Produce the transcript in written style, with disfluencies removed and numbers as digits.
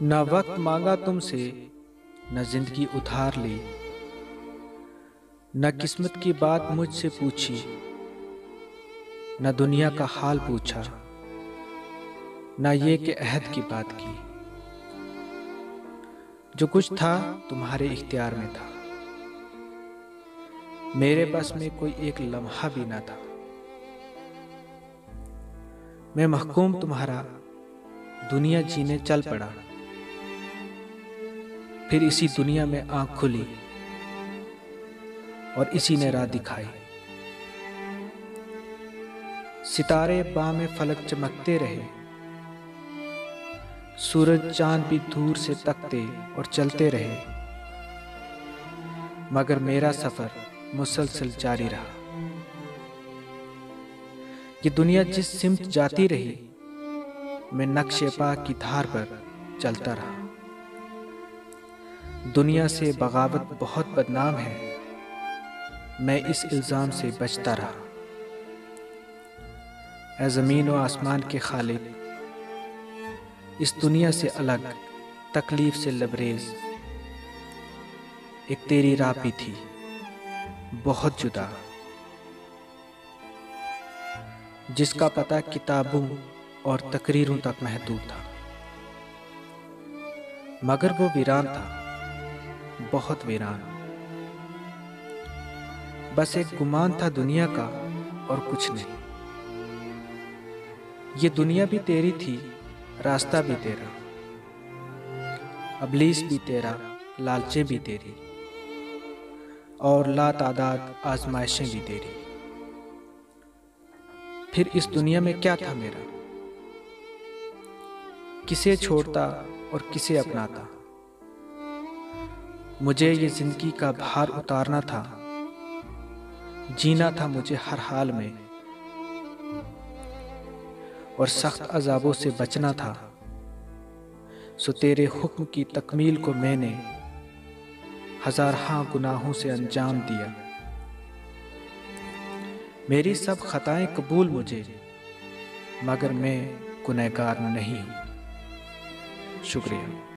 न वक्त मांगा तुमसे, न जिंदगी उधार ली, न किस्मत की बात मुझसे पूछी, न दुनिया का हाल पूछा, न ये कि अहद की बात की। जो कुछ था तुम्हारे इख्तियार में था, मेरे बस में कोई एक लम्हा भी ना था। मैं महकूम तुम्हारा दुनिया जीने चल पड़ा, फिर इसी दुनिया में आंख खुली और इसी ने राह दिखाई। सितारे बामे फलक चमकते रहे, सूरज चांद भी दूर से तकते और चलते रहे, मगर मेरा सफर मुसलसल जारी रहा। ये दुनिया जिस सिमत जाती रही, मैं नक्शे पा की धार पर चलता रहा। दुनिया से बगावत बहुत बदनाम है, मैं इस इल्जाम से बचता रहा। ऐ ज़मीन व आसमान के खालिक, इस दुनिया से अलग, तकलीफ से लबरेज, एक तेरी राह भी थी बहुत जुदा, जिसका पता किताबों और तकरीरों तक महदूद था। मगर वो वीरान था, बहुत वीरान। बस एक गुमान था दुनिया का और कुछ नहीं। ये दुनिया भी तेरी थी, रास्ता भी तेरा, अबलीस भी तेरा, लालचें भी तेरी, और लातादाद आजमाइशें भी तेरी। फिर इस दुनिया में क्या था मेरा? किसे छोड़ता और किसे अपनाता? मुझे ये जिंदगी का भार उतारना था, जीना था मुझे हर हाल में, और सख्त अजाबों से बचना था। सो तेरे हुक्म की तकमील को मैंने हजारहां गुनाहों से अंजाम दिया। मेरी सब खताएं कबूल मुझे, मगर मैं गुनहगार नहीं हूं। शुक्रिया।